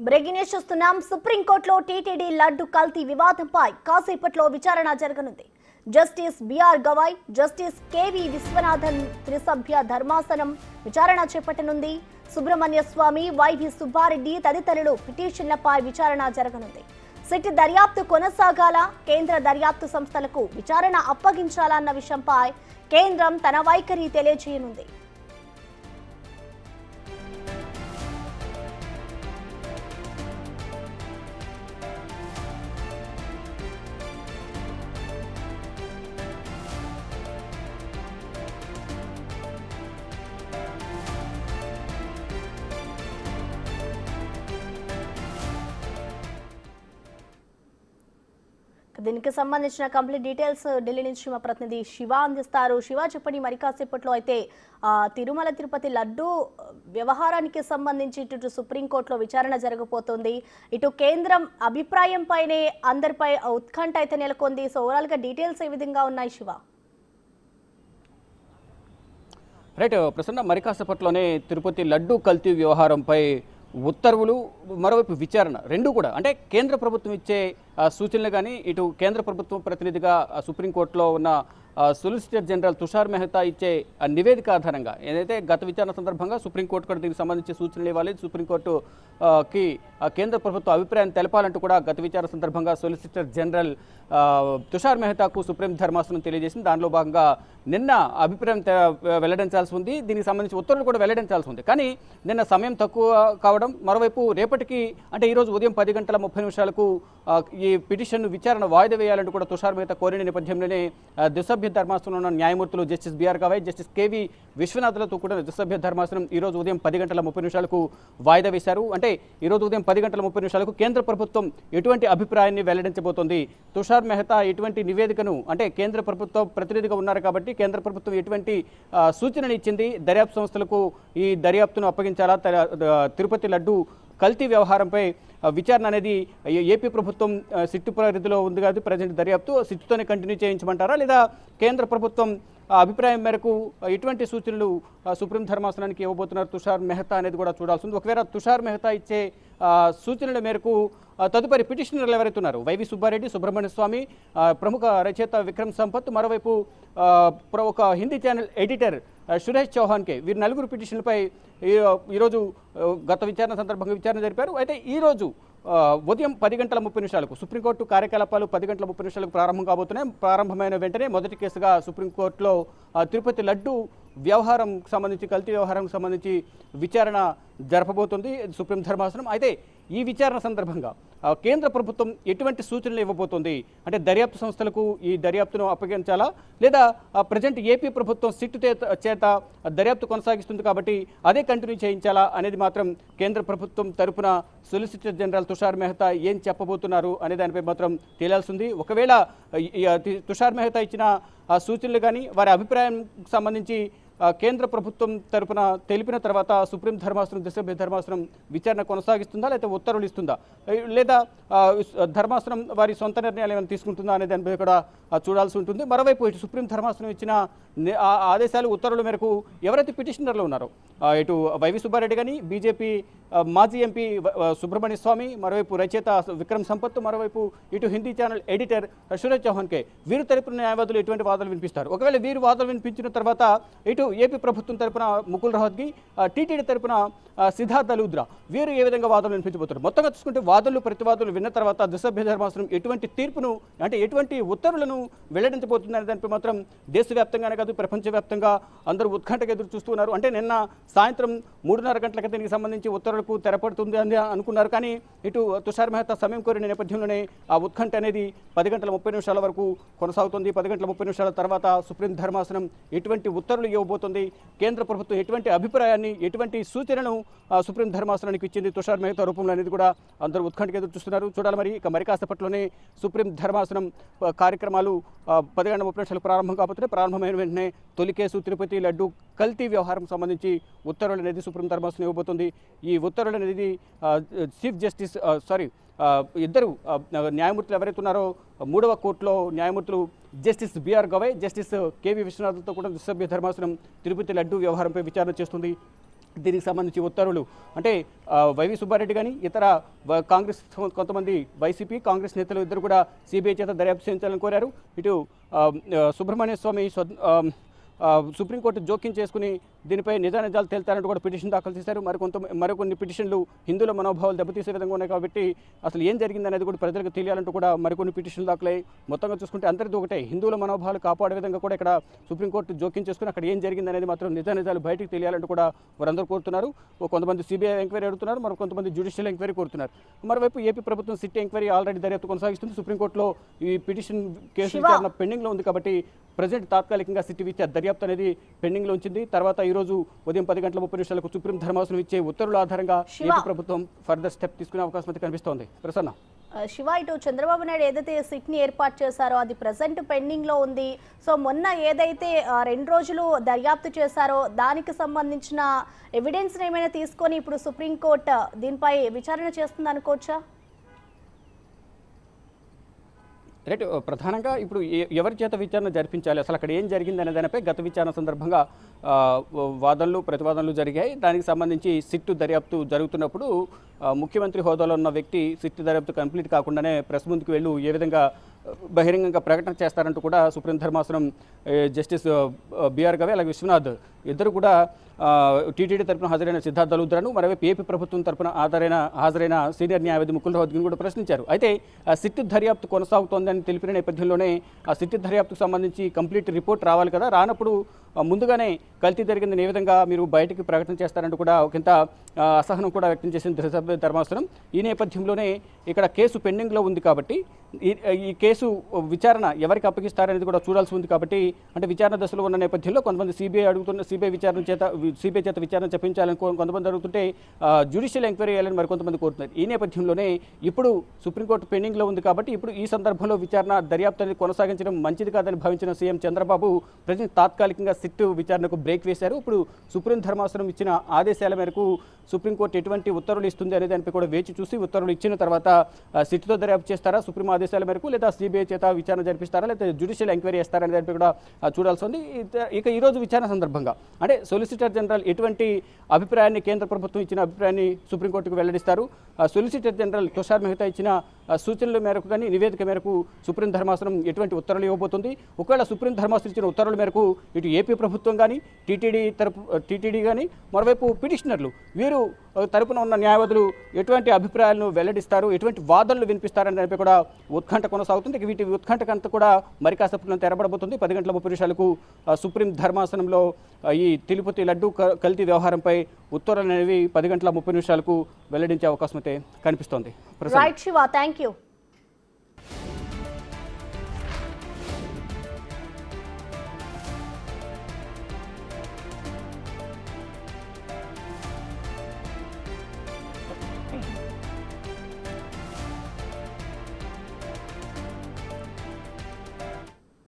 Breaking news చూస్తున్నాం. సుప్రీంకోర్టులో TTD laddu కల్తీ వివాదంపై కాసేపట్లో విచారణ జరగనుంది. Justice B R Gavai, justice K V Viswanathan త్రిసభ్య ధర్మాసనం విచారణ చేపట్టనుంది. సుబ్రహ్మణ్య స్వామి, వైవి సుబ్బారెడ్డి తదితరులు పిటిషన్లపై విచారణ జరగనుంది. సిట్ దర్యాప్తు కొనసాగాల, కేంద్ర దర్యాప్తు సంస్థలకు విచారణ అప్పగించాలన్న విషయంపై కేంద్రం తన వైఖరి తెలియజేయనుంది. దీనికి సంబంధించిన కంప్లీట్ డీటెయిల్స్ ఢిల్లీ నుంచి మా ప్రతినిధి శివ అందిస్తారు. శివ, చెప్పండి, మరి కాసేపట్లో అయితే తిరుమల తిరుపతి లడ్డు వ్యవహారానికి సంబంధించి ఇటు సుప్రీంకోర్టులో విచారణ జరగబోతోంది. ఇటు కేంద్రం అభిప్రాయంపైనే అందరిపై ఉత్కంఠ అయితే నెలకొంది. సో ఓవరాల్ గా డీటెయిల్స్ ఏ విధంగా ఉన్నాయి శివ? రైట్ ప్రసన్న, మరి కాసేపట్లోనే తిరుపతి లడ్డు కల్తీ వ్యవహారంపై ఉత్తర్వులు, మరోవైపు విచారణ రెండు కూడా, అంటే కేంద్ర ప్రభుత్వం ఇచ్చే సూచనలు కానీ, ఇటు కేంద్ర ప్రభుత్వం ప్రతినిధిగా సుప్రీంకోర్టులో ఉన్న సొలిసిటర్ జనరల్ తుషార్ మెహతా ఇచ్చే నివేదిక ఆధారంగా ఏదైతే గత విచారణ సందర్భంగా సుప్రీంకోర్టు కూడా దీనికి సంబంధించి సూచనలు ఇవ్వాలి, సుప్రీంకోర్టుకి కేంద్ర ప్రభుత్వ అభిప్రాయం తెలపాలంటూ కూడా గత విచారణ సందర్భంగా సొలిసిటర్ జనరల్ తుషార్ మెహతాకు సుప్రీం ధర్మాసనం తెలియజేసింది. దానిలో భాగంగా నిన్న అభిప్రాయం వెల్లడించాల్సి ఉంది, దీనికి సంబంధించి ఉత్తర్వులు కూడా వెల్లడించాల్సి ఉంది. కానీ నిన్న సమయం తక్కువ కావడం, మరోవైపు రేపటికి అంటే ఈరోజు ఉదయం 10:30 ఈ పిటిషన్ విచారణ వాయిదా వేయాలంటూ కూడా తుషార్ మెహతా కోరిన నేపథ్యంలోనే ద్విసభ్య ధర్మాసనంలో ఉన్న న్యాయమూర్తులు justice B R Gavai, justice K V విశ్వనాథ్లతో కూడా ద్విసభ్య ధర్మాసనం ఈరోజు ఉదయం 10:30 వాయిదా వేశారు. అంటే ఈరోజు ఉదయం 10:30 కేంద్ర ప్రభుత్వం ఎటువంటి అభిప్రాయాన్ని వెల్లడించబోతోంది, తుషార్ మెహతా ఎటువంటి నివేదికను, అంటే కేంద్ర ప్రభుత్వం ప్రతినిధిగా ఉన్నారు కాబట్టి కేంద్ర ప్రభుత్వం ఎటువంటి సూచనలు ఇచ్చింది, దర్యాప్తు సంస్థలకు ఈ దర్యాప్తును అప్పగించాలా, తిరుపతి లడ్డు కల్తీ వ్యవహారంపై విచారణ అనేది ఏపీ ప్రభుత్వం సిట్టు పరిధిలో ఉంది కాబట్టి ప్రజెంట్ దర్యాప్తు సిట్టుతోనే కంటిన్యూ చేయించమంటారా, లేదా కేంద్ర ప్రభుత్వం అభిప్రాయం మేరకు ఎటువంటి సూచనలు సుప్రీం ధర్మాసనానికి ఇవ్వబోతున్నారు తుషార్ మెహతా అనేది కూడా చూడాల్సి ఉంది. ఒకవేళ తుషార్ మెహతా ఇచ్చే సూచనల మేరకు తదుపరి పిటిషనర్లు ఎవరైతున్నారు, వైవి సుబ్బారెడ్డి, సుబ్రహ్మణ్య స్వామి, ప్రముఖ రచయిత విక్రమ్ సంపత్, మరోవైపు ఒక హిందీ ఛానల్ ఎడిటర్ సురేష్ చౌహాన్కే, వీరు నలుగురు పిటిషన్లపై ఈరోజు గత విచారణ సందర్భంగా విచారణ జరిపారు. అయితే ఈరోజు ఉదయం 10:30 సుప్రీంకోర్టు కార్యకలాపాలు 10:30 ప్రారంభం కాబోతున్నాయి. ప్రారంభమైన వెంటనే మొదటి కేసుగా సుప్రీంకోర్టులో తిరుపతి లడ్డు వ్యవహారం సంబంధించి, కల్తీ వ్యవహారం సంబంధించి విచారణ జరపబోతుంది సుప్రీం ధర్మాసనం. అయితే ఈ విచారణ సందర్భంగా కేంద్ర ప్రభుత్వం ఎటువంటి సూచనలు ఇవ్వబోతోంది, అంటే దర్యాప్తు సంస్థలకు ఈ దర్యాప్తును అప్పగించాలా, లేదా ప్రజెంట్ ఏపీ ప్రభుత్వం సిట్టు చేత దర్యాప్తు కొనసాగిస్తుంది కాబట్టి అదే కంటిన్యూ చేయించాలా అనేది మాత్రం కేంద్ర ప్రభుత్వం తరపున సొలిసిటర్ జనరల్ తుషార్ మెహతా ఏం చెప్పబోతున్నారు అనే దానిపై మాత్రం తేలాల్సింది. ఒకవేళ తుషార్ మెహతా ఇచ్చిన సూచనలు కానీ వారి అభిప్రాయం సంబంధించి కేంద్ర ప్రభుత్వం తరపున తెలిపిన తర్వాత సుప్రీం ధర్మాసనం, ద్విసభ్య ధర్మాసనం విచారణ కొనసాగిస్తుందా, లేదా ఉత్తర్వులు ఇస్తుందా, లేదా ధర్మాసనం వారి సొంత నిర్ణయాలు ఏమైనా తీసుకుంటుందా అనే దానిపై కూడా చూడాల్సి ఉంటుంది. మరోవైపు ఇటు సుప్రీం ధర్మాసనం ఇచ్చిన ఆదేశాలు, ఉత్తర్వుల మేరకు ఎవరైతే పిటిషనర్లు ఉన్నారో, ఇటు వైవి సుబ్బారెడ్డి కానీ, బీజేపీ మాజీ ఎంపీ సుబ్రహ్మణ్య స్వామి, మరోవైపు రచయిత విక్రమ్ సంపత్, మరోవైపు ఇటు హిందీ ఛానల్ ఎడిటర్ సురేష్ చౌహాన్కే, వీరు తరపున న్యాయవాదులు ఎటువంటి వాదనలు వినిపిస్తారు. ఒకవేళ వీరు వాదనలు వినిపించిన తర్వాత ఇటు ఏపీ ప్రభుత్వం తరపున ముకుల్ రోహత్గి, టీటీడీ తరపున సిద్ధార్థ లూద్రా, వీరు ఏ విధంగా వాదనలు వినిపించబోతారు. మొత్తంగా చూసుకుంటే వాదనలు ప్రతివాదులు విన్న తర్వాత ద్విసభ్య ధర్మాసనం ఎటువంటి తీర్పును, అంటే ఎటువంటి ఉత్తర్వులను వెల్లడించబోతుందనే దానిపై మాత్రం దేశవ్యాప్తంగానే కాదు ప్రపంచవ్యాప్తంగా అందరూ ఉత్కంఠగా ఎదురు చూస్తున్నారు. అంటే నిన్న సాయంత్రం 3:30 గంటలకు దీనికి సంబంధించి ఉత్తర్వులకు తెరపడుతుంది అని అనుకున్నారు. కానీ ఇటు తుషార్ మెహతా సమయం కోరిన నేపథ్యంలోనే ఆ ఉత్కంఠ అనేది 10:30 వరకు కొనసాగుతుంది. 10:30 తర్వాత సుప్రీం ధర్మాసనం ఎటువంటి ఉత్తర్వులు ఇవ్వబోతుంది, కేంద్ర ప్రభుత్వం ఎటువంటి అభిప్రాయాన్ని, ఎటువంటి సూచనను సుప్రీం ధర్మాసనానికి ఇచ్చింది తుషార్ మెహతా రూపంలో అనేది కూడా అందరూ ఉత్కంఠగా ఎదురు చూస్తున్నారు. చూడాలి మరి. ఇక మరి కాసేపట్లోనే సుప్రీం ధర్మాసనం కార్యక్రమాలు 10:30 ప్రారంభం కాబోతున్నాయి. ప్రారంభమైన వెంటనే తొలి కేసు తిరుపతి లడ్డు కల్తీ వ్యవహారం సంబంధించి ఉత్తర్వులు అనేది సుప్రీం ధర్మాసనం ఇవ్వబోతుంది. ఈ ఉత్తర్వులు అనేది చీఫ్ జస్టిస్ ఇద్దరు న్యాయమూర్తులు ఎవరైతే ఉన్నారో మూడవ కోర్టులో న్యాయమూర్తులు justice B R Gavai, justice K V విశ్వనాథ్తో కూడా ద్విసభ్య ధర్మాసనం తిరుపతి లడ్డు వ్యవహారంపై విచారణ చేస్తుంది. దీనికి సంబంధించి ఉత్తర్వులు అంటే వైవి సుబ్బారెడ్డి కానీ ఇతర కాంగ్రెస్ కొంతమంది వైసీపీ కాంగ్రెస్ నేతలు ఇద్దరు కూడా సిబిఐ చేత దర్యాప్తు చేయించాలని కోరారు. ఇటు సుబ్రహ్మణ్య స్వామి సుప్రీంకోర్టు జోక్యం చేసుకుని దీనిపై నిజానిజాలు తేల్తారంటూ కూడా పిటిషన్ దాఖలు చేశారు. మరికొన్ని పిటిషన్లు హిందువుల మనోభావాలు దెబ్బతీసే విధంగా ఉన్నాయి కాబట్టి అసలు ఏం జరిగింది అనేది కూడా ప్రజలకు తెలియాలంటూ కూడా మరికొన్ని పిటిషన్లు దాఖలయ్యాయి. మొత్తంగా చూసుకుంటే అందరిది ఒకటే, హిందువుల మనోభావాలు కాపాడే విధంగా కూడా ఇక్కడ సుప్రీంకోర్టు జోక్యం చేసుకుని అక్కడ ఏం జరిగింది అనేది మాత్రం నిజానిజాలు బయటకు తెలియాలంటూ కూడా వారందరూ కోరుతున్నారు. కొంతమంది సిబిఐ ఎంక్వైరీ అడుగుతున్నారు, మరి కొంతమంది జ్యుడిషియల్ ఎంక్వైరీ కోరుతున్నారు. మరోవైపు ఏపీ ప్రభుత్వం సిట్ ఎంక్వైరీ ఆల్రెడీ దర్యాప్తు కొనసాగిస్తుంది. సుప్రీంకోర్టులో ఈ పిటిషన్ కేసు విచారణ పెండింగ్లో ఉంది కాబట్టి ప్రజెంట్ తాత్కాలికంగా సిట్ విచారణ దర్యాప్తు అనేది పెండింగ్లో ఉంచింది. తర్వాత ఈరోజు ఉదయం 10:30 సుప్రీం ధర్మాసనం ఇచ్చే ఉత్తర్వుల ఆధారంగా ఏపీ ప్రభుత్వం ఫర్దర్ స్టెప్ తీసుకునే అవకాశం అయితే కనిపిస్తోంది. ప్రసన్న, శివ, ఇటు చంద్రబాబు నాయుడు ఏదైతే సిట్ ని ఏర్పాటు చేశారో అది ప్రెసెంట్ పెండింగ్ లో ఉంది. సో మొన్న ఏదైతే 2 రోజులు దర్యాప్తు చేశారో దానికి సంబంధించిన ఎవిడెన్స్ ఏమైనా తీసుకొని ఇప్పుడు సుప్రీంకోర్టు దీనిపై విచారణ చేస్తుంది అనుకోవచ్చా? రైట్, ప్రధానంగా ఇప్పుడు ఎవరి చేత విచారణ జరిపించాలి, అసలు అక్కడ ఏం జరిగింది అనే దానిపై గత విచారణ సందర్భంగా వాదనలు ప్రతివాదనలు జరిగాయి. దానికి సంబంధించి సిట్టు దర్యాప్తు జరుగుతున్నప్పుడు ముఖ్యమంత్రి హోదాలో ఉన్న వ్యక్తి సిట్టు దర్యాప్తు కంప్లీట్ కాకుండానే ప్రెస్ ముందుకు వెళ్ళు ఏ విధంగా బహిరంగంగా ప్రకటన చేస్తారంటూ కూడా సుప్రీం ధర్మాసనం జస్టిస్ బిఆర్ గవే అలాగే విశ్వనాథ్ ఇద్దరు కూడా టీటీడీ తరపున హాజరైన సిద్ధార్థ లూథ్రాను మరోవైపు ఏపీ ప్రభుత్వం తరపున హాజరైన సీనియర్ న్యాయవాది ముకుల్ రోహత్గిని కూడా ప్రశ్నించారు. అయితే సిట్ దర్యాప్తు కొనసాగుతోందని తెలిపిన నేపథ్యంలోనే ఆ సిట్ దర్యాప్తుకు సంబంధించి కంప్లీట్ రిపోర్ట్ రావాలి కదా, రానప్పుడు ముందుగానే కల్తీ జరిగిందని ఏ విధంగా మీరు బయటికి ప్రకటన చేస్తారంటూ కూడా ఒకంత అసహనం కూడా వ్యక్తం చేసింది త్రిసభ్య ధర్మాసనం. ఈ నేపథ్యంలోనే ఇక్కడ కేసు పెండింగ్లో ఉంది కాబట్టి ఈ కేసు విచారణ ఎవరికి అప్పగిస్తారనేది కూడా చూడాల్సి ఉంది కాబట్టి, అంటే విచారణ దశలో ఉన్న నేపథ్యంలో కొంతమంది సిబిఐ చేత విచారణ చెప్పించాలని కొంతమంది అడుగుతుంటే జ్యుడిషియల్ ఎంక్వైరీ చేయాలని మరికొంతమంది కోరుతున్నారు. ఈ నేపథ్యంలోనే ఇప్పుడు సుప్రీంకోర్టు పెండింగ్లో ఉంది కాబట్టి ఇప్పుడు ఈ సందర్భంలో విచారణ దర్యాప్తు అనేది కొనసాగించడం మంచిది కాదని భావించిన సీఎం చంద్రబాబు ప్రజెంట్ తాత్కాలికంగా సిట్ విచారణకు బ్రేక్ వేశారు. ఇప్పుడు సుప్రీం ధర్మాసనం ఇచ్చిన ఆదేశాల మేరకు సుప్రీంకోర్టు ఎటువంటి ఉత్తర్వులు ఇస్తుంది అనే దానిపై కూడా వేచి చూసి ఉత్తర్వులు ఇచ్చిన తర్వాత సిట్తో దర్యాప్తు చేస్తారా సుప్రీం ఆదేశాల మేరకు, లేదా సిబిఐ చేత విచారణ జరిపిస్తారా, లేదా జ్యుడిషియల్ ఎంక్వైరీ చేస్తారా అనే దానిపై కూడా చూడాల్సి ఉంది. ఇక ఈరోజు విచారణ సందర్భంగా అంటే సొలిసిటర్ జనరల్ ఎటువంటి అభిప్రాయాన్ని కేంద్ర ప్రభుత్వం ఇచ్చిన అభిప్రాయాన్ని సుప్రీంకోర్టుకు వెల్లడిస్తారు. సొలిసిటర్ జనరల్ తుషార్ మెహతా ఇచ్చిన సూచనల మేరకు కానీ నివేదిక మేరకు సుప్రీం ధర్మాసనం ఎటువంటి ఉత్తర్వులు ఇవ్వబోతుంది. ఒకవేళ సుప్రీం ధర్మాసనం ఇచ్చిన ఉత్తర్వుల మేరకు ఇటు ఏపీ ప్రభుత్వం కానీ టీటీడీ కానీ మరోవైపు పిటిషనర్లు వీరు తరపున ఉన్న న్యాయవాదులు ఎటువంటి అభిప్రాయాలను వెల్లడిస్తారు, ఎటువంటి వాదనలు వినిపిస్తారనే దానిపై కూడా ఉత్కంఠ కొనసాగుతుంది. వీటి ఉత్కంఠకంతా కూడా మరి కాసేపట్లో తెరబడబోతుంది. 10:30 సుప్రీం ధర్మాసనంలో ఈ తిరుపతి లడ్డూ కల్తీ వ్యవహారంపై ఉత్తర్వులు అనేవి 10:30 వెల్లడించే అవకాశం అయితే కనిపిస్తోంది. Right Shiva, thank you.